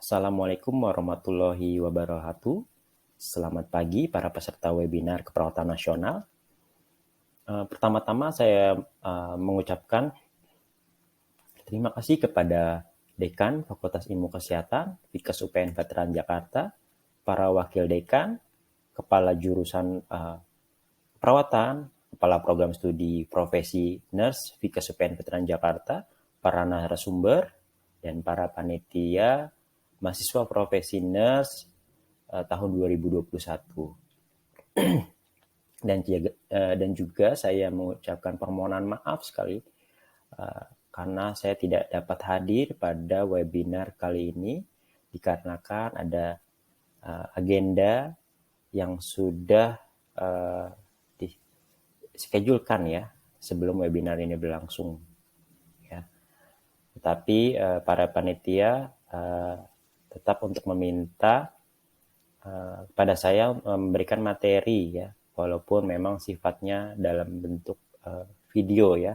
Assalamualaikum warahmatullahi wabarakatuh. Selamat pagi para peserta webinar Keperawatan Nasional. Pertama-tama saya mengucapkan terima kasih kepada Dekan Fakultas Ilmu Kesehatan, Fikes UPN Veteran Jakarta, para wakil dekan, kepala jurusan perawatan, kepala program studi profesi nurse Fikes UPN Veteran Jakarta, para narasumber, dan para panitia mahasiswa profesi nurse tahun 2021. Dan juga saya mengucapkan permohonan maaf sekali karena saya tidak dapat hadir pada webinar kali ini dikarenakan ada agenda yang sudah dischedulekan ya sebelum webinar ini berlangsung. Ya. Tetapi para panitia tetap untuk meminta pada saya memberikan materi ya, walaupun memang sifatnya dalam bentuk video ya.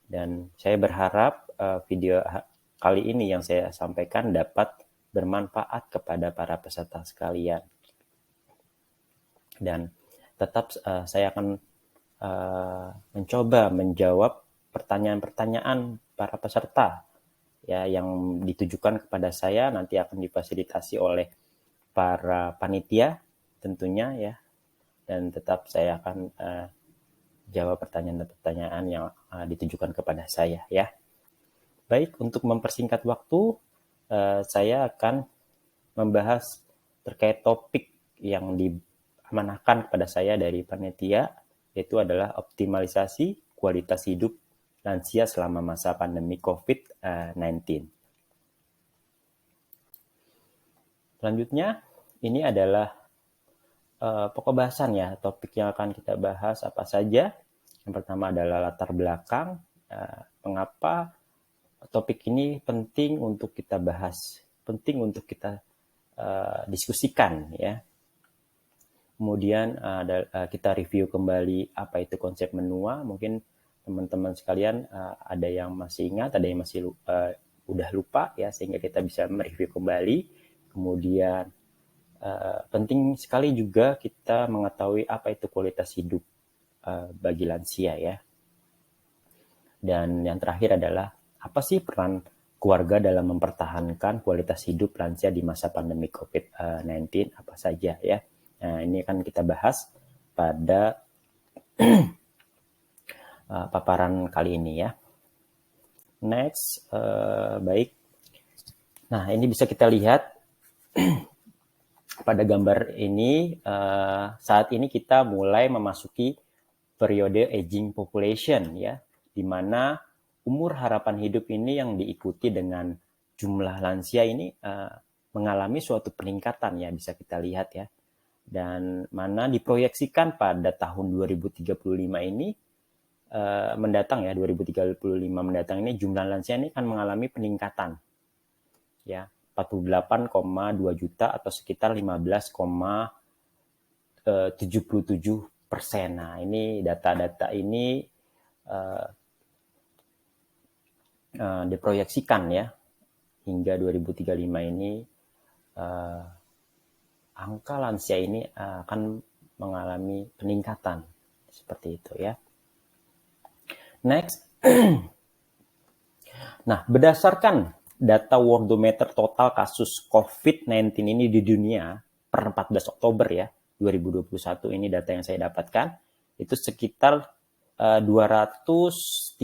Dan saya berharap video kali ini yang saya sampaikan dapat bermanfaat kepada para peserta sekalian. Dan tetap saya akan mencoba menjawab pertanyaan-pertanyaan para peserta ya yang ditujukan kepada saya, nanti akan difasilitasi oleh para panitia tentunya ya, dan tetap saya akan jawab pertanyaan-pertanyaan yang ditujukan kepada saya ya. Baik, untuk mempersingkat waktu, saya akan membahas terkait topik yang diamanahkan kepada saya dari panitia, yaitu adalah optimalisasi kualitas hidup lansia selama masa pandemi COVID-19. Selanjutnya, ini adalah pokok bahasan ya, topik yang akan kita bahas apa saja. Yang pertama adalah latar belakang, mengapa topik ini penting untuk kita bahas, penting untuk kita diskusikan ya. Kemudian kita review kembali apa itu konsep menua. Mungkin teman-teman sekalian ada yang masih ingat, ada yang masih udah lupa ya, sehingga kita bisa mereview kembali. Kemudian penting sekali juga kita mengetahui apa itu kualitas hidup bagi lansia ya. Dan yang terakhir adalah apa sih peran keluarga dalam mempertahankan kualitas hidup lansia di masa pandemi COVID-19 apa saja ya. Nah, ini akan kita bahas pada paparan kali ini ya. Next, baik. Nah, ini bisa kita lihat pada gambar ini, saat ini kita mulai memasuki periode aging population ya, di mana umur harapan hidup ini yang diikuti dengan jumlah lansia ini mengalami suatu peningkatan ya, bisa kita lihat ya. Dan mana diproyeksikan pada tahun 2035 ini mendatang ya, 2035 mendatang ini jumlah lansia ini akan mengalami peningkatan ya, 48,2 juta atau sekitar 15,77%. Nah, ini data-data ini diproyeksikan ya hingga 2035 ini angka lansia ini akan mengalami peningkatan seperti itu ya. Next. Nah, berdasarkan data Worldometer total kasus COVID-19 ini di dunia per 14 Oktober ya, 2021 ini data yang saya dapatkan, itu sekitar 239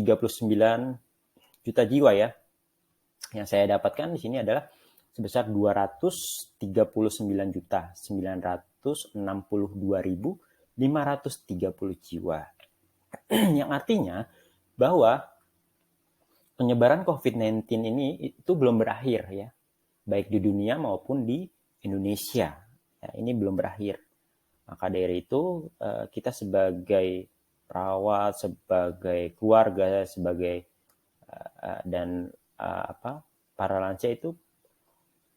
juta jiwa ya. Yang saya dapatkan di sini adalah sebesar 239.962.530 jiwa. Yang artinya bahwa penyebaran COVID-19 ini itu belum berakhir ya, baik di dunia maupun di Indonesia. Ya, ini belum berakhir. Maka dari itu kita sebagai perawat, sebagai keluarga, sebagai dan para lansia itu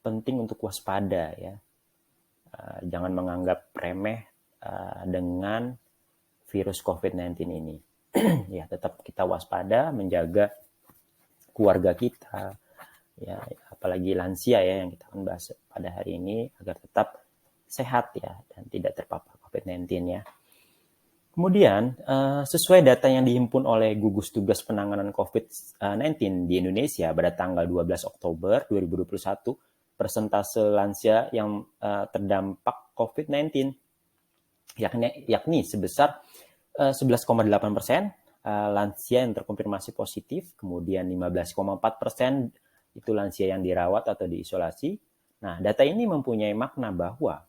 penting untuk waspada ya. Jangan menganggap remeh dengan virus COVID-19 ini. Ya, tetap kita waspada, menjaga keluarga kita, ya, apalagi lansia ya yang kita akan bahas pada hari ini agar tetap sehat ya dan tidak terpapar COVID-19 ya. Kemudian, sesuai data yang dihimpun oleh Gugus Tugas Penanganan COVID-19 di Indonesia pada tanggal 12 Oktober 2021, persentase lansia yang terdampak COVID-19 yakni sebesar 11,8% lansia yang terkonfirmasi positif, kemudian 15,4% itu lansia yang dirawat atau diisolasi. Nah, data ini mempunyai makna bahwa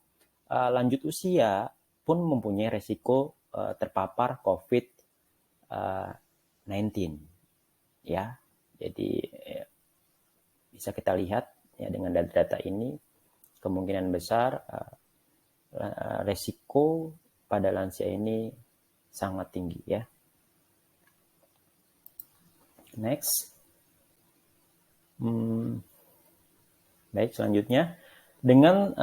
lanjut usia pun mempunyai resiko terpapar COVID-19 ya. Jadi bisa kita lihat ya dengan data ini kemungkinan besar resiko pada lansia ini sangat tinggi ya. Next. Baik, selanjutnya dengan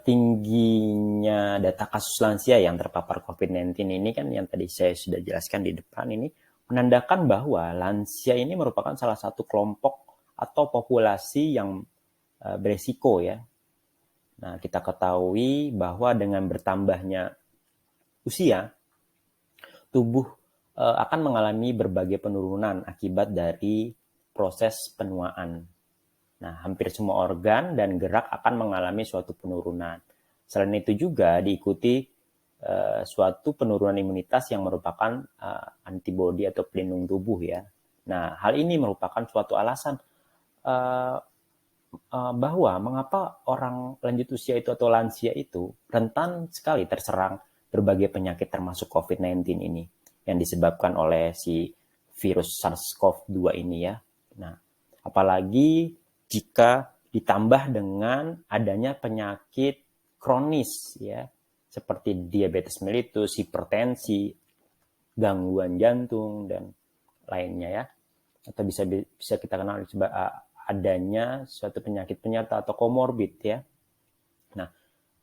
tingginya data kasus lansia yang terpapar COVID-19 ini kan yang tadi saya sudah jelaskan di depan ini menandakan bahwa lansia ini merupakan salah satu kelompok atau populasi yang beresiko ya. Nah, kita ketahui bahwa dengan bertambahnya usia, tubuh akan mengalami berbagai penurunan akibat dari proses penuaan. Nah, hampir semua organ dan gerak akan mengalami suatu penurunan. Selain itu juga diikuti suatu penurunan imunitas yang merupakan antibodi atau pelindung tubuh ya. Nah, hal ini merupakan suatu alasan bahwa mengapa orang lanjut usia itu atau lansia itu rentan sekali terserang berbagai penyakit termasuk COVID-19 ini yang disebabkan oleh si virus SARS-CoV-2 ini ya. Nah, apalagi jika ditambah dengan adanya penyakit kronis ya, seperti diabetes mellitus, hipertensi, gangguan jantung dan lainnya ya. Atau bisa kita kenal adanya suatu penyakit penyerta atau komorbid ya. Nah,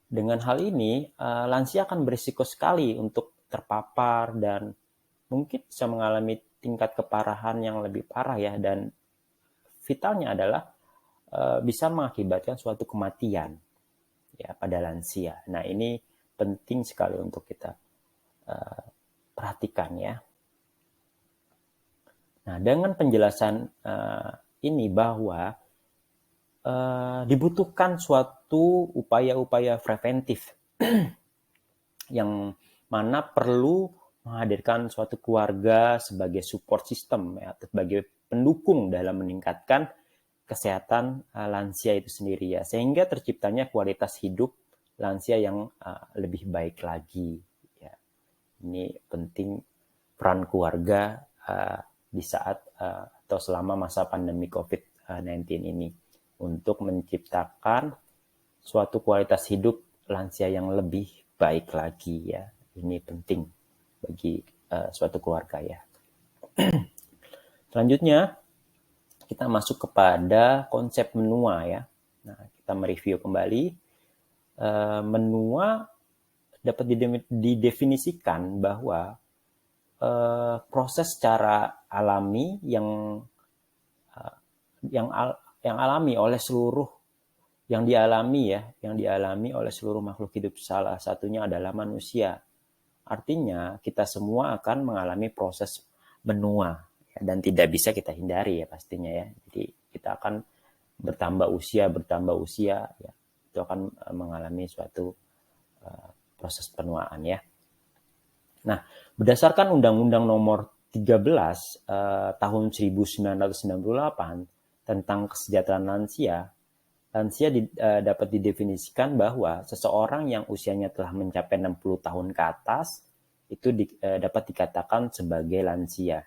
dengan hal ini lansia akan berisiko sekali untuk terpapar dan mungkin bisa mengalami tingkat keparahan yang lebih parah ya, dan vitalnya adalah bisa mengakibatkan suatu kematian ya pada lansia. Nah, ini penting sekali untuk kita perhatikan ya. Nah, dengan penjelasan ini bahwa dibutuhkan suatu upaya-upaya preventif yang mana perlu menghadirkan suatu keluarga sebagai support system ya, sebagai pendukung dalam meningkatkan kesehatan lansia itu sendiri ya, sehingga terciptanya kualitas hidup lansia yang lebih baik lagi ya. Ini penting peran keluarga di saat atau selama masa pandemi COVID-19 ini untuk menciptakan suatu kualitas hidup lansia yang lebih baik lagi ya. Ini penting bagi suatu keluarga ya. Selanjutnya kita masuk kepada konsep menua ya. Nah, kita mereview kembali. Menua dapat didefinisikan bahwa proses secara alami yang alami oleh seluruh yang dialami oleh seluruh makhluk hidup, salah satunya adalah manusia. Artinya kita semua akan mengalami proses menua ya, dan tidak bisa kita hindari ya pastinya ya. Jadi kita akan bertambah usia ya, itu akan mengalami suatu proses penuaan ya. Nah, berdasarkan Undang-Undang Nomor 13 tahun 1998 tentang kesejahteraan lansia dapat didefinisikan bahwa seseorang yang usianya telah mencapai 60 tahun ke atas itu dapat dikatakan sebagai lansia.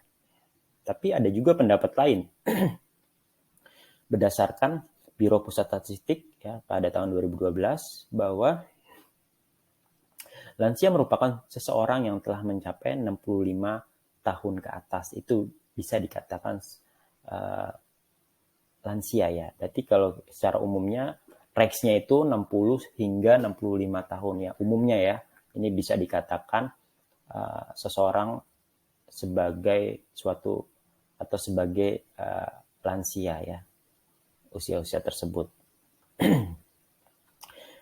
Tapi ada juga pendapat lain. Berdasarkan Biro Pusat Statistik ya, pada tahun 2012 bahwa lansia merupakan seseorang yang telah mencapai 65 tahun ke atas. Itu bisa dikatakan lansia ya. Berarti kalau secara umumnya range-nya itu 60 hingga 65 tahun ya. Umumnya ya. Ini bisa dikatakan seseorang sebagai suatu atau sebagai lansia ya. usia-usia tersebut.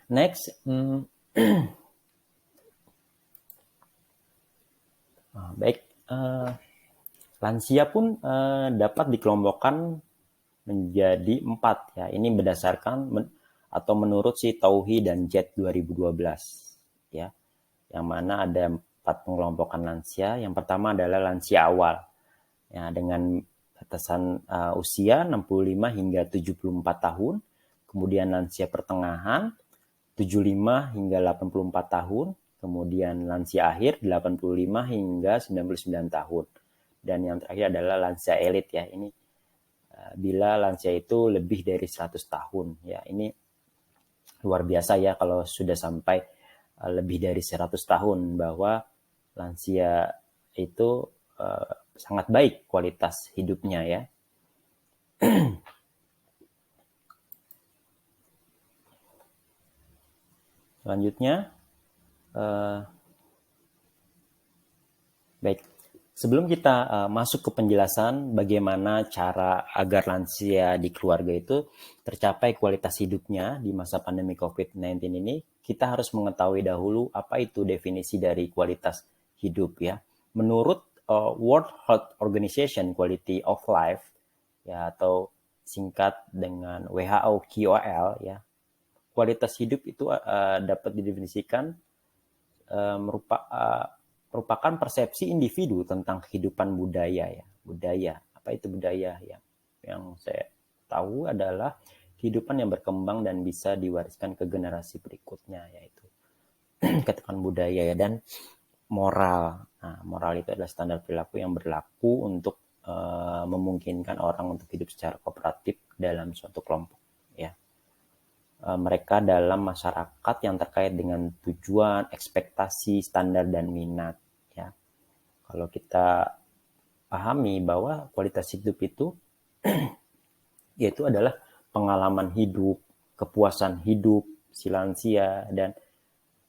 Next, baik, lansia pun dapat dikelompokkan menjadi 4 ya. Ini berdasarkan atau menurut si Tauhi dan Jet 2012 ya. Yang mana ada 4 pengelompokan lansia. Yang pertama adalah lansia awal ya, dengan batasan usia 65 hingga 74 tahun. Kemudian lansia pertengahan 75 hingga 84 tahun. Kemudian lansia akhir 85 hingga 99 tahun. Dan yang terakhir adalah lansia elit ya. Ini bila lansia itu lebih dari 100 tahun ya. Ini luar biasa ya kalau sudah sampai lebih dari 100 tahun, bahwa lansia itu sangat baik kualitas hidupnya ya. Selanjutnya, baik, sebelum kita masuk ke penjelasan bagaimana cara agar lansia di keluarga itu tercapai kualitas hidupnya di masa pandemi COVID-19 ini, kita harus mengetahui dahulu apa itu definisi dari kualitas hidup ya. Menurut World Health Organization Quality of Life ya, atau singkat dengan WHO QOL ya, kualitas hidup itu dapat didefinisikan merupakan persepsi individu tentang kehidupan budaya ya. Budaya, apa itu budaya ya? Yang saya tahu adalah kehidupan yang berkembang dan bisa diwariskan ke generasi berikutnya, yaitu katakan budaya ya, dan moral. Nah, moral itu adalah standar perilaku yang berlaku untuk memungkinkan orang untuk hidup secara kooperatif dalam suatu kelompok ya. Mereka dalam masyarakat yang terkait dengan tujuan, ekspektasi, standar, dan minat ya. Kalau kita pahami bahwa kualitas hidup itu yaitu adalah pengalaman hidup, kepuasan hidup si lansia, dan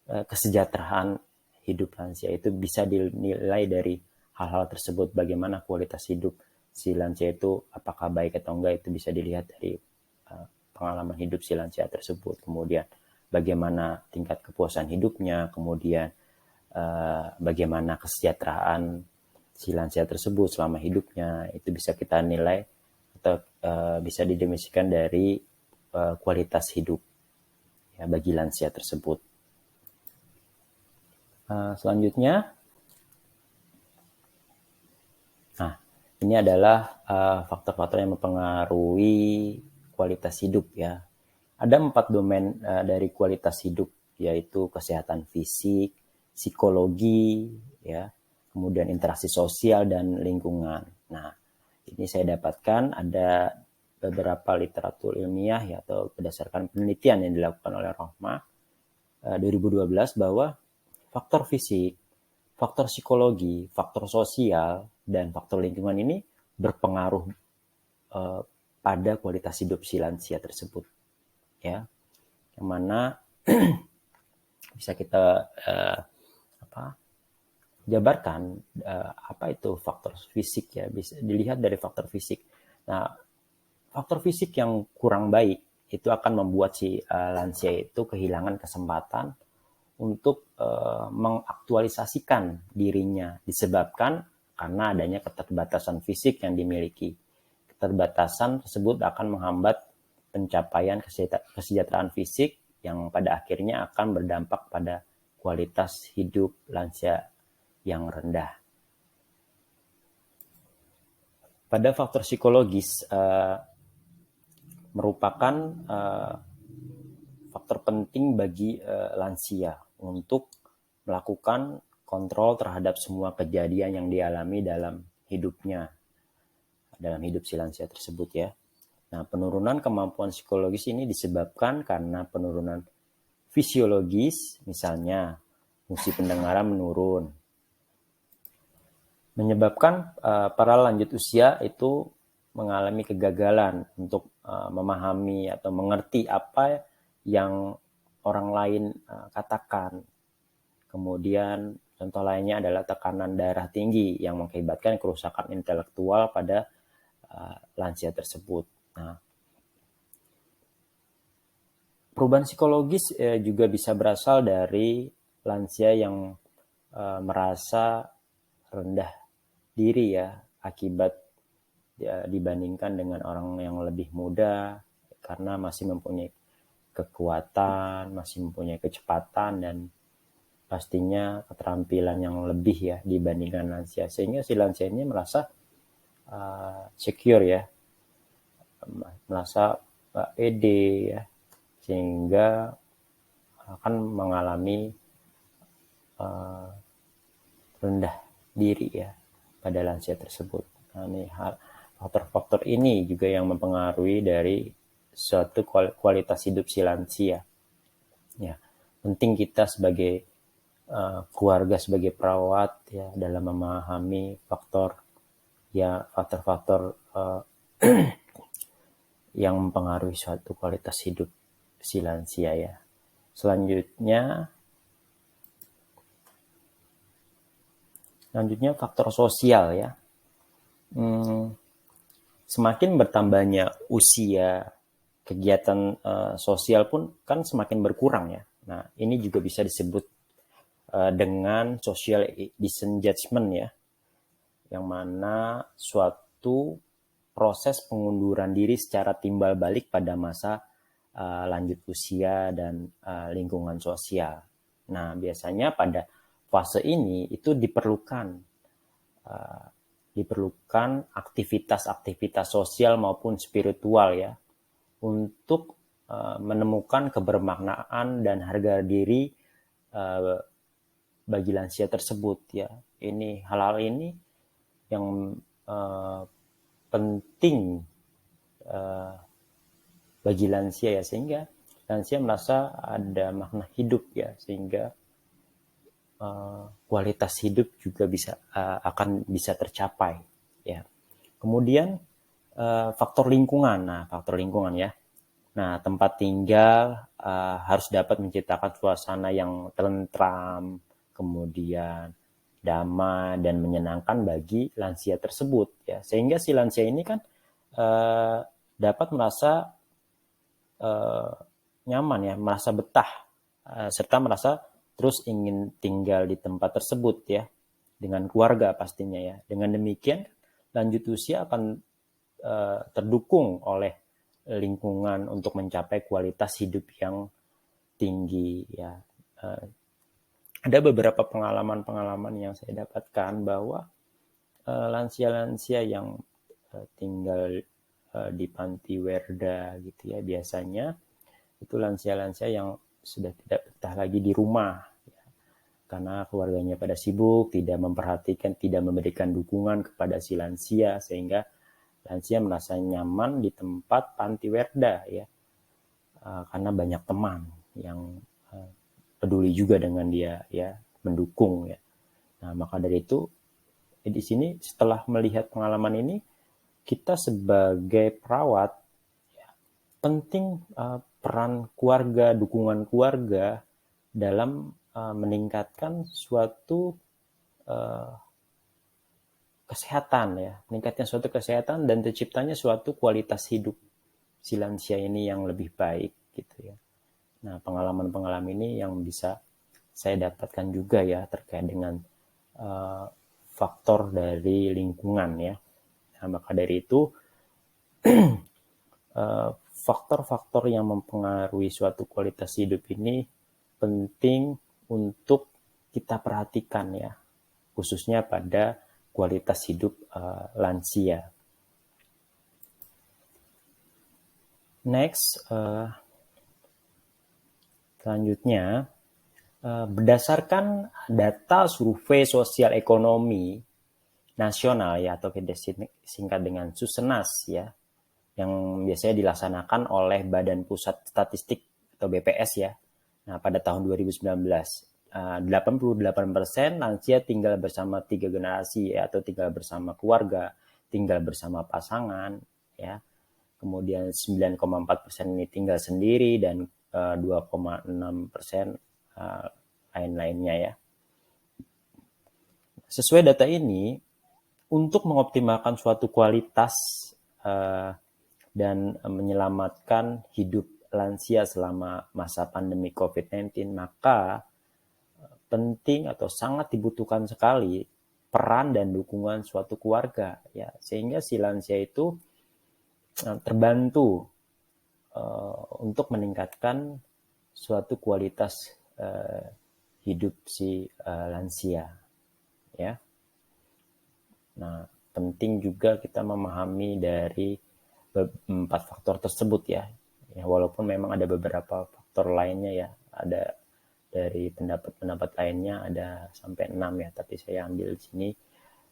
kesejahteraan hidup lansia itu bisa dinilai dari hal-hal tersebut. Bagaimana kualitas hidup si lansia itu, apakah baik atau enggak, itu bisa dilihat dari pengalaman hidup si lansia tersebut. Kemudian bagaimana tingkat kepuasan hidupnya, kemudian bagaimana kesejahteraan si lansia tersebut selama hidupnya, itu bisa kita nilai atau bisa didefinisikan dari kualitas hidup ya bagi lansia tersebut. Selanjutnya, nah ini adalah faktor-faktor yang mempengaruhi kualitas hidup ya. Ada 4 domain dari kualitas hidup, yaitu kesehatan fisik, psikologi, ya, kemudian interaksi sosial dan lingkungan. Nah, ini saya dapatkan ada beberapa literatur ilmiah ya, atau berdasarkan penelitian yang dilakukan oleh Rohma 2012 bahwa faktor fisik, faktor psikologi, faktor sosial, dan faktor lingkungan ini berpengaruh pada kualitas hidup si lansia tersebut ya, yang mana bisa kita jabarkan apa itu faktor fisik ya, bisa dilihat dari faktor fisik. Nah, faktor fisik yang kurang baik itu akan membuat si lansia itu kehilangan kesempatan untuk mengaktualisasikan dirinya, disebabkan karena adanya keterbatasan fisik yang dimiliki. Keterbatasan tersebut akan menghambat pencapaian kesejahteraan fisik yang pada akhirnya akan berdampak pada kualitas hidup lansia yang rendah. Pada faktor psikologis merupakan faktor penting bagi lansia untuk melakukan kontrol terhadap semua kejadian yang dialami dalam hidupnya, dalam hidup si lansia tersebut ya. Nah, penurunan kemampuan psikologis ini disebabkan karena penurunan fisiologis, misalnya fungsi pendengaran menurun, menyebabkan para lanjut usia itu mengalami kegagalan untuk memahami atau mengerti apa yang orang lain katakan. Kemudian contoh lainnya adalah tekanan darah tinggi yang mengakibatkan kerusakan intelektual pada lansia tersebut. Nah, Perubahan psikologis juga bisa berasal dari lansia yang merasa rendah diri ya akibat dibandingkan dengan orang yang lebih muda karena masih mempunyai kekuatan, masih mempunyai kecepatan dan pastinya keterampilan yang lebih ya dibandingkan lansia. Sehingga si lansia ini merasa secure ya, merasa pede ya, sehingga akan mengalami rendah diri ya pada lansia tersebut. Nah, ini faktor-faktor ini juga yang mempengaruhi dari suatu kualitas hidup si lansia. Ya, penting kita sebagai keluarga, sebagai perawat ya dalam memahami faktor-faktor yang mempengaruhi suatu kualitas hidup si lansia ya. Selanjutnya faktor sosial ya. Semakin bertambahnya usia, kegiatan sosial pun kan semakin berkurang ya. Nah, ini juga bisa disebut dengan social disengagement ya, yang mana suatu proses pengunduran diri secara timbal balik pada masa lanjut usia dan lingkungan sosial. Nah, biasanya pada fase ini itu diperlukan aktivitas-aktivitas sosial maupun spiritual ya untuk menemukan kebermaknaan dan harga diri bagi lansia tersebut ya. Ini hal-hal ini yang penting bagi lansia ya, sehingga lansia merasa ada makna hidup ya, sehingga kualitas hidup juga akan bisa tercapai ya. Kemudian faktor lingkungan. Nah, faktor lingkungan ya. Nah, tempat tinggal harus dapat menciptakan suasana yang tentram, kemudian damai dan menyenangkan bagi lansia tersebut ya. Sehingga si lansia ini kan dapat merasa nyaman ya, merasa betah serta merasa terus ingin tinggal di tempat tersebut ya, dengan keluarga pastinya ya. Dengan demikian lanjut usia akan terdukung oleh lingkungan untuk mencapai kualitas hidup yang tinggi ya. Ada beberapa pengalaman yang saya dapatkan bahwa lansia-lansia yang tinggal di panti werda gitu ya, biasanya itu lansia-lansia yang sudah tidak betah lagi di rumah ya, karena keluarganya pada sibuk, tidak memperhatikan, tidak memberikan dukungan kepada si lansia, sehingga lansia merasa nyaman di tempat panti werda ya, karena banyak teman yang peduli juga dengan dia ya, mendukung ya. Nah, maka dari itu di sini setelah melihat pengalaman ini, kita sebagai perawat ya, penting peran keluarga, dukungan keluarga dalam meningkatkan suatu kesehatan ya, meningkatkan suatu kesehatan dan terciptanya suatu kualitas hidup si lansia ini yang lebih baik gitu ya. Nah, pengalaman-pengalaman ini yang bisa saya dapatkan juga ya terkait dengan faktor dari lingkungan ya. Nah, maka dari itu faktor-faktor yang mempengaruhi suatu kualitas hidup ini penting untuk kita perhatikan ya, khususnya pada kualitas hidup lansia. Next, selanjutnya, berdasarkan data survei sosial ekonomi nasional ya, atau kita singkat dengan Susenas ya, yang biasanya dilaksanakan oleh Badan Pusat Statistik atau BPS ya. Nah, pada tahun 2019, 88% lansia tinggal bersama 3 generasi ya, atau tinggal bersama keluarga, tinggal bersama pasangan ya. Kemudian 9,4% ini tinggal sendiri dan 2,6% lain-lainnya ya. Sesuai data ini, untuk mengoptimalkan suatu kualitas dan menyelamatkan hidup lansia selama masa pandemi COVID-19, maka penting atau sangat dibutuhkan sekali peran dan dukungan suatu keluarga, ya, sehingga si lansia itu terbantu untuk meningkatkan suatu kualitas hidup si lansia, ya. Nah, penting juga kita memahami dari 4 faktor tersebut, ya. Ya, walaupun memang ada beberapa faktor lainnya, ya, ada dari pendapat-pendapat lainnya ada sampai 6, ya, tapi saya ambil di sini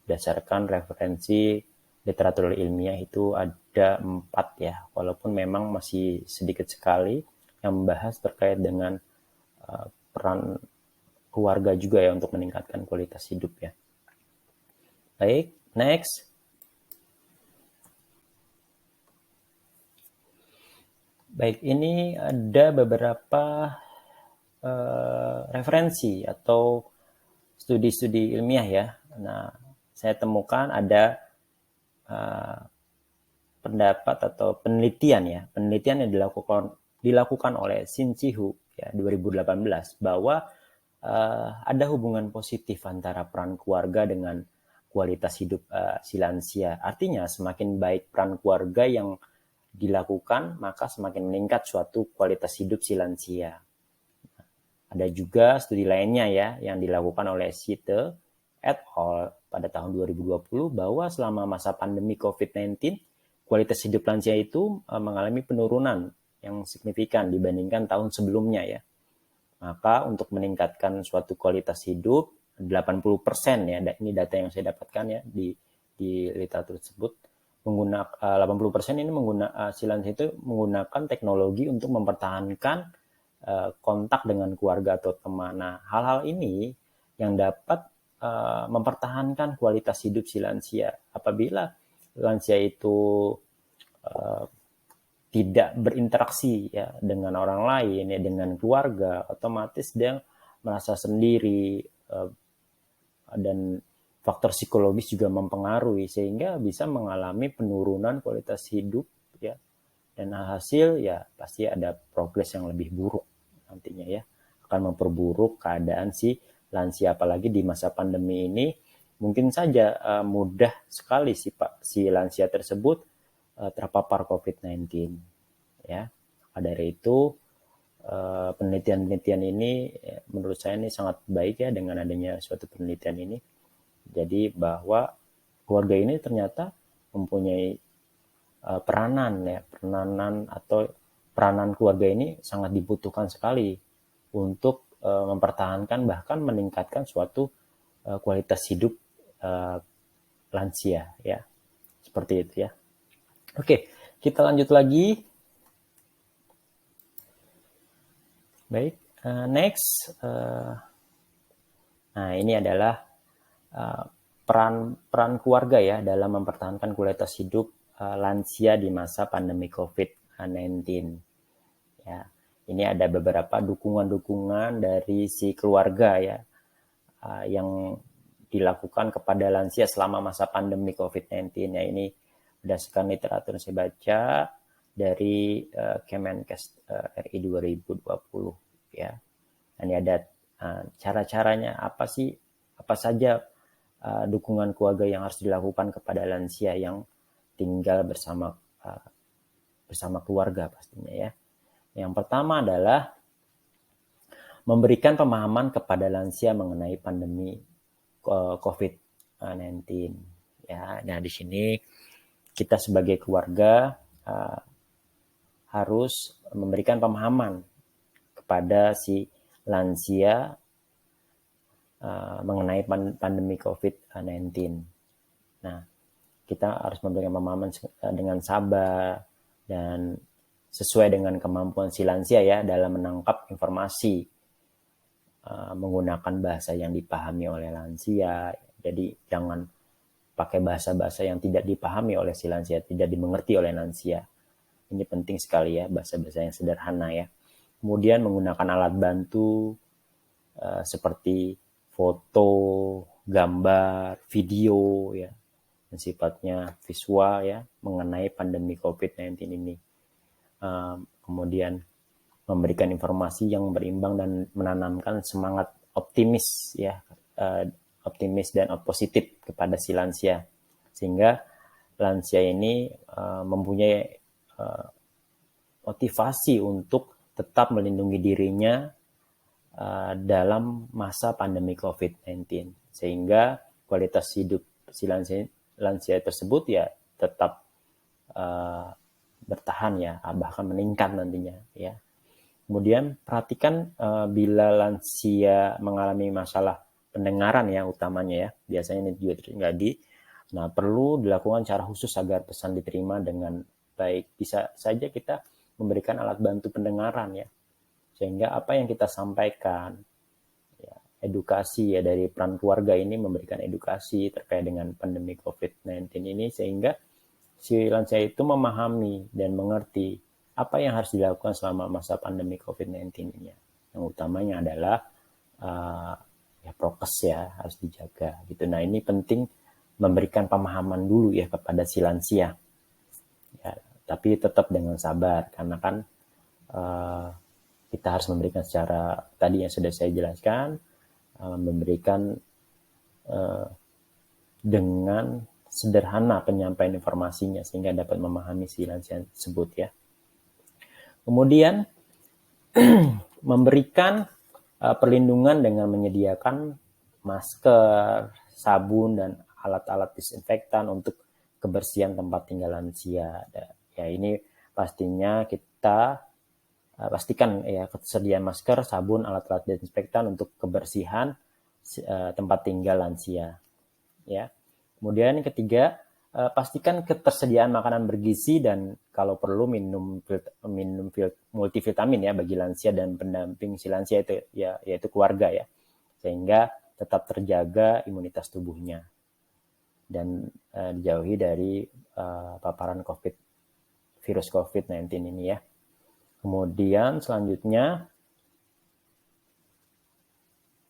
berdasarkan referensi literatur ilmiah itu ada 4, ya, walaupun memang masih sedikit sekali yang membahas terkait dengan peran keluarga juga, ya, untuk meningkatkan kualitas hidup, ya. Baik, next. Baik, ini ada beberapa referensi atau studi-studi ilmiah, ya. Nah, saya temukan ada pendapat atau penelitian, ya, penelitian yang dilakukan oleh Shin Chi-hu, ya, 2018, bahwa ada hubungan positif antara peran keluarga dengan kualitas hidup si lansia. Artinya semakin baik peran keluarga yang dilakukan, maka semakin meningkat suatu kualitas hidup si lansia. Ada juga studi lainnya, ya, yang dilakukan oleh Site et al. Pada tahun 2020 bahwa selama masa pandemi COVID-19, kualitas hidup lansia itu mengalami penurunan yang signifikan dibandingkan tahun sebelumnya, ya. Maka untuk meningkatkan suatu kualitas hidup 80%, ya, ini data yang saya dapatkan, ya, di literatur tersebut, menggunakan 80% ini si lansia itu menggunakan teknologi untuk mempertahankan kontak dengan keluarga atau teman. Nah, hal-hal ini yang dapat mempertahankan kualitas hidup si lansia. Apabila lansia itu tidak berinteraksi, ya, dengan orang lain, ya, dengan keluarga, otomatis dia merasa sendiri, dan faktor psikologis juga mempengaruhi sehingga bisa mengalami penurunan kualitas hidup, ya, dan hasil, ya, pasti ada progres yang lebih buruk nantinya, ya, akan memperburuk keadaan si lansia, apalagi di masa pandemi ini mungkin saja mudah sekali si lansia tersebut terpapar COVID-19, ya. Dari itu penelitian-penelitian ini menurut saya ini sangat baik, ya, dengan adanya suatu penelitian ini. Jadi bahwa keluarga ini ternyata mempunyai peranan atau peranan keluarga ini sangat dibutuhkan sekali untuk mempertahankan bahkan meningkatkan suatu kualitas hidup lansia, ya, seperti itu, ya. Oke, kita lanjut lagi. Baik, next. Nah, ini adalah peran keluarga, ya, dalam mempertahankan kualitas hidup lansia di masa pandemi COVID-19. Ya, ini ada beberapa dukungan-dukungan dari si keluarga, ya, yang dilakukan kepada lansia selama masa pandemi COVID-19. Ya, ini berdasarkan literatur yang saya baca dari Kemenkes RI 2020, ya. Ini ada cara-caranya apa saja dukungan keluarga yang harus dilakukan kepada lansia yang tinggal bersama keluarga pastinya, ya. Yang pertama adalah memberikan pemahaman kepada lansia mengenai pandemi COVID-19, ya. Nah, di sini kita sebagai keluarga harus memberikan pemahaman kepada si lansia mengenai pandemi COVID-19. Nah, kita harus memberikan pemahaman dengan sabar dan sesuai dengan kemampuan si lansia, ya, dalam menangkap informasi menggunakan bahasa yang dipahami oleh lansia. Jadi jangan pakai bahasa-bahasa yang tidak dipahami oleh si lansia, tidak dimengerti oleh lansia. Ini penting sekali, ya, bahasa-bahasa yang sederhana, ya. Kemudian menggunakan alat bantu seperti foto, gambar, video, ya, yang sifatnya visual, ya, mengenai pandemi COVID-19 ini. Kemudian memberikan informasi yang berimbang dan menanamkan semangat optimis ya, optimis dan positif kepada si lansia, sehingga lansia ini mempunyai motivasi untuk tetap melindungi dirinya dalam masa pandemi COVID-19, sehingga kualitas hidup si lansia tersebut ya tetap bertahan ya, bahkan meningkat nantinya ya. Kemudian perhatikan bila lansia mengalami masalah pendengaran ya utamanya ya, biasanya ini juga terjadi. Nah, perlu dilakukan cara khusus agar pesan diterima dengan baik. Bisa saja kita memberikan alat bantu pendengaran ya, sehingga apa yang kita sampaikan ya, edukasi ya, dari peran keluarga ini memberikan edukasi terkait dengan pandemi COVID-19 ini, sehingga si lansia itu memahami dan mengerti apa yang harus dilakukan selama masa pandemi COVID-19 ini. Yang utamanya adalah ya prokes ya, harus dijaga gitu. Nah, ini penting memberikan pemahaman dulu ya kepada si lansia. Ya, tapi tetap dengan sabar, karena kan kita harus memberikan secara tadi yang sudah saya jelaskan, memberikan dengan sederhana penyampaian informasinya sehingga dapat memahami si lansia tersebut ya. Kemudian memberikan perlindungan dengan menyediakan masker, sabun, dan alat-alat disinfektan untuk kebersihan tempat tinggal lansia. Ya, ini pastinya kita pastikan ya ketersediaan masker, sabun, alat-alat disinfektan untuk kebersihan tempat tinggal lansia. Ya. Kemudian yang ketiga, pastikan ketersediaan makanan bergizi dan kalau perlu minum multivitamin ya bagi lansia dan pendamping si lansia itu ya, yaitu keluarga ya, sehingga tetap terjaga imunitas tubuhnya dan dijauhi dari paparan virus COVID-19 ini ya. Kemudian selanjutnya,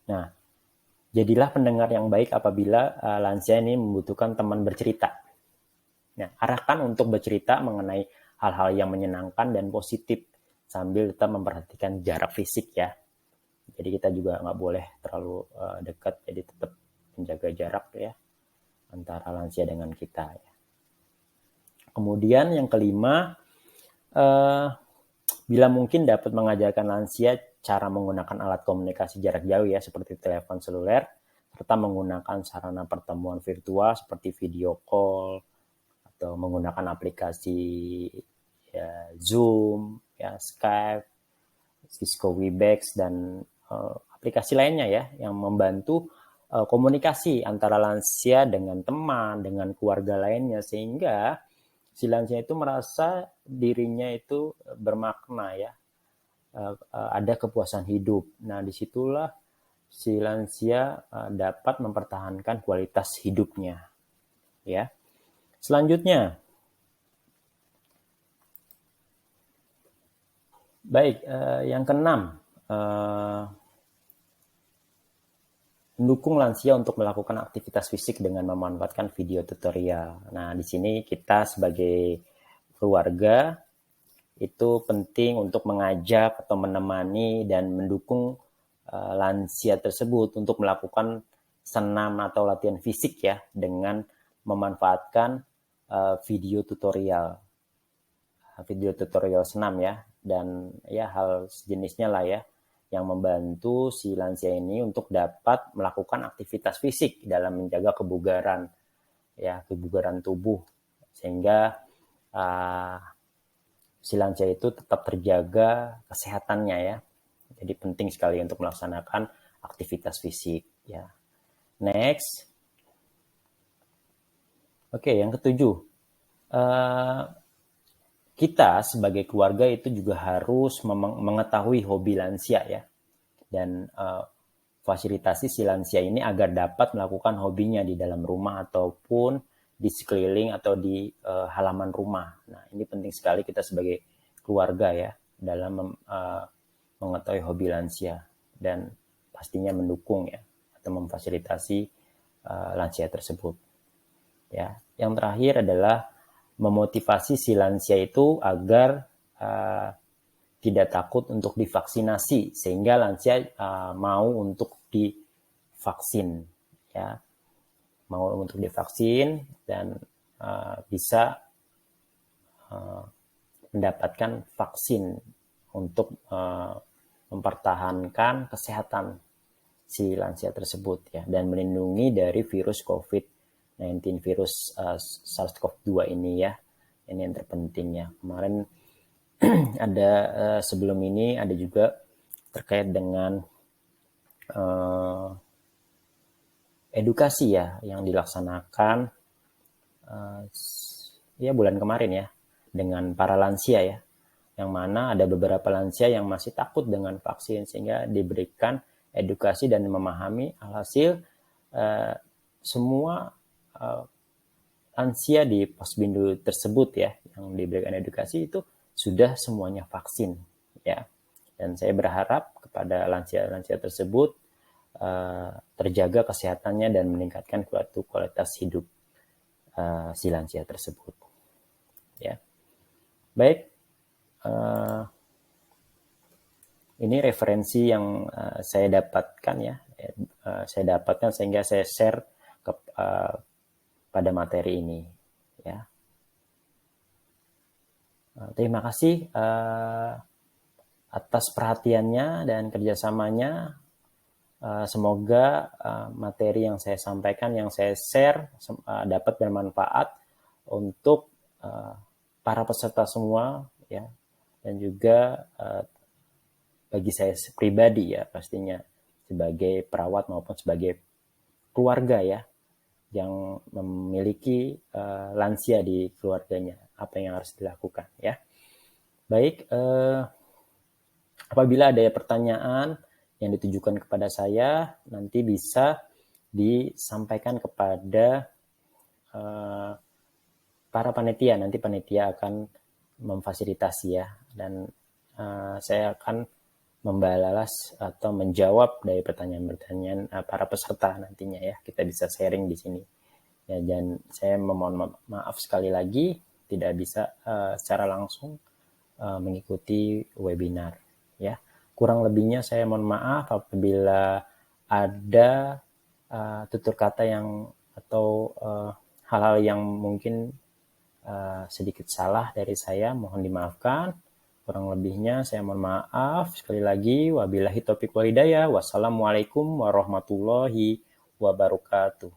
nah, jadilah pendengar yang baik apabila lansia ini membutuhkan teman bercerita. Nah, arahkan untuk bercerita mengenai hal-hal yang menyenangkan dan positif sambil tetap memperhatikan jarak fisik ya. Jadi kita juga nggak boleh terlalu dekat, jadi tetap menjaga jarak ya antara lansia dengan kita ya. Kemudian yang kelima, bila mungkin dapat mengajarkan lansia cara menggunakan alat komunikasi jarak jauh ya, seperti telepon seluler, serta menggunakan sarana pertemuan virtual seperti video call, atau menggunakan aplikasi ya, Zoom, ya, Skype, Cisco Webex, dan aplikasi lainnya ya, yang membantu komunikasi antara lansia dengan teman, dengan keluarga lainnya, sehingga si lansia itu merasa dirinya itu bermakna ya, ada kepuasan hidup. Nah, disitulah si lansia dapat mempertahankan kualitas hidupnya ya. Selanjutnya, baik, yang keenam, mendukung lansia untuk melakukan aktivitas fisik dengan memanfaatkan video tutorial. Nah, di sini kita sebagai keluarga itu penting untuk mengajak atau menemani dan mendukung lansia tersebut untuk melakukan senam atau latihan fisik ya, dengan memanfaatkan video tutorial senam ya, dan ya hal sejenisnya lah ya, yang membantu si lansia ini untuk dapat melakukan aktivitas fisik dalam menjaga kebugaran tubuh, sehingga si lansia itu tetap terjaga kesehatannya ya. Jadi penting sekali untuk melaksanakan aktivitas fisik ya. Next. Oke, yang ketujuh. Kita sebagai keluarga itu juga harus mengetahui hobi lansia ya. Dan fasilitasi si lansia ini agar dapat melakukan hobinya di dalam rumah ataupun di sekeliling atau di halaman rumah. Nah, ini penting sekali kita sebagai keluarga ya dalam mengetahui hobi lansia dan pastinya mendukung ya atau memfasilitasi lansia tersebut. Ya, yang terakhir adalah memotivasi si lansia itu agar tidak takut untuk divaksinasi sehingga lansia mau untuk divaksin, ya, mau untuk divaksin dan bisa mendapatkan vaksin untuk mempertahankan kesehatan si lansia tersebut, ya, dan melindungi dari virus COVID-19, virus SARS-CoV-2 ini, ya. Ini yang terpenting, ya. Kemarin ada sebelum ini ada juga terkait dengan edukasi, ya, yang dilaksanakan ya bulan kemarin, ya, dengan para lansia, ya, yang mana ada beberapa lansia yang masih takut dengan vaksin sehingga diberikan edukasi dan memahami. Alhasil semua lansia di Posbindu tersebut, ya, yang diberikan edukasi itu sudah semuanya vaksin, ya. Dan saya berharap kepada lansia-lansia tersebut terjaga kesehatannya dan meningkatkan kualitas hidup si lansia tersebut, ya. Baik, ini referensi yang saya dapatkan, ya. Saya dapatkan sehingga saya share pada materi ini, ya. Terima kasih atas perhatiannya dan kerjasamanya. Semoga materi yang saya sampaikan, yang saya share dapat bermanfaat untuk para peserta semua, ya, dan juga bagi saya pribadi, ya, pastinya sebagai perawat maupun sebagai keluarga, ya, yang memiliki lansia di keluarganya, apa yang harus dilakukan, ya. Baik, apabila ada pertanyaan yang ditujukan kepada saya, nanti bisa disampaikan kepada para panitia. Nanti panitia akan memfasilitasi, ya, dan saya akan membalas atau menjawab dari pertanyaan-pertanyaan para peserta nantinya, ya. Kita bisa sharing di sini, ya. Dan saya memohon maaf sekali lagi tidak bisa secara langsung mengikuti webinar, ya. Kurang lebihnya saya mohon maaf apabila ada tutur kata yang atau hal-hal yang mungkin sedikit salah dari saya, mohon dimaafkan. Kurang lebihnya saya mohon maaf. Sekali lagi, wabillahi taufiq wal hidayah. Wassalamualaikum warahmatullahi wabarakatuh.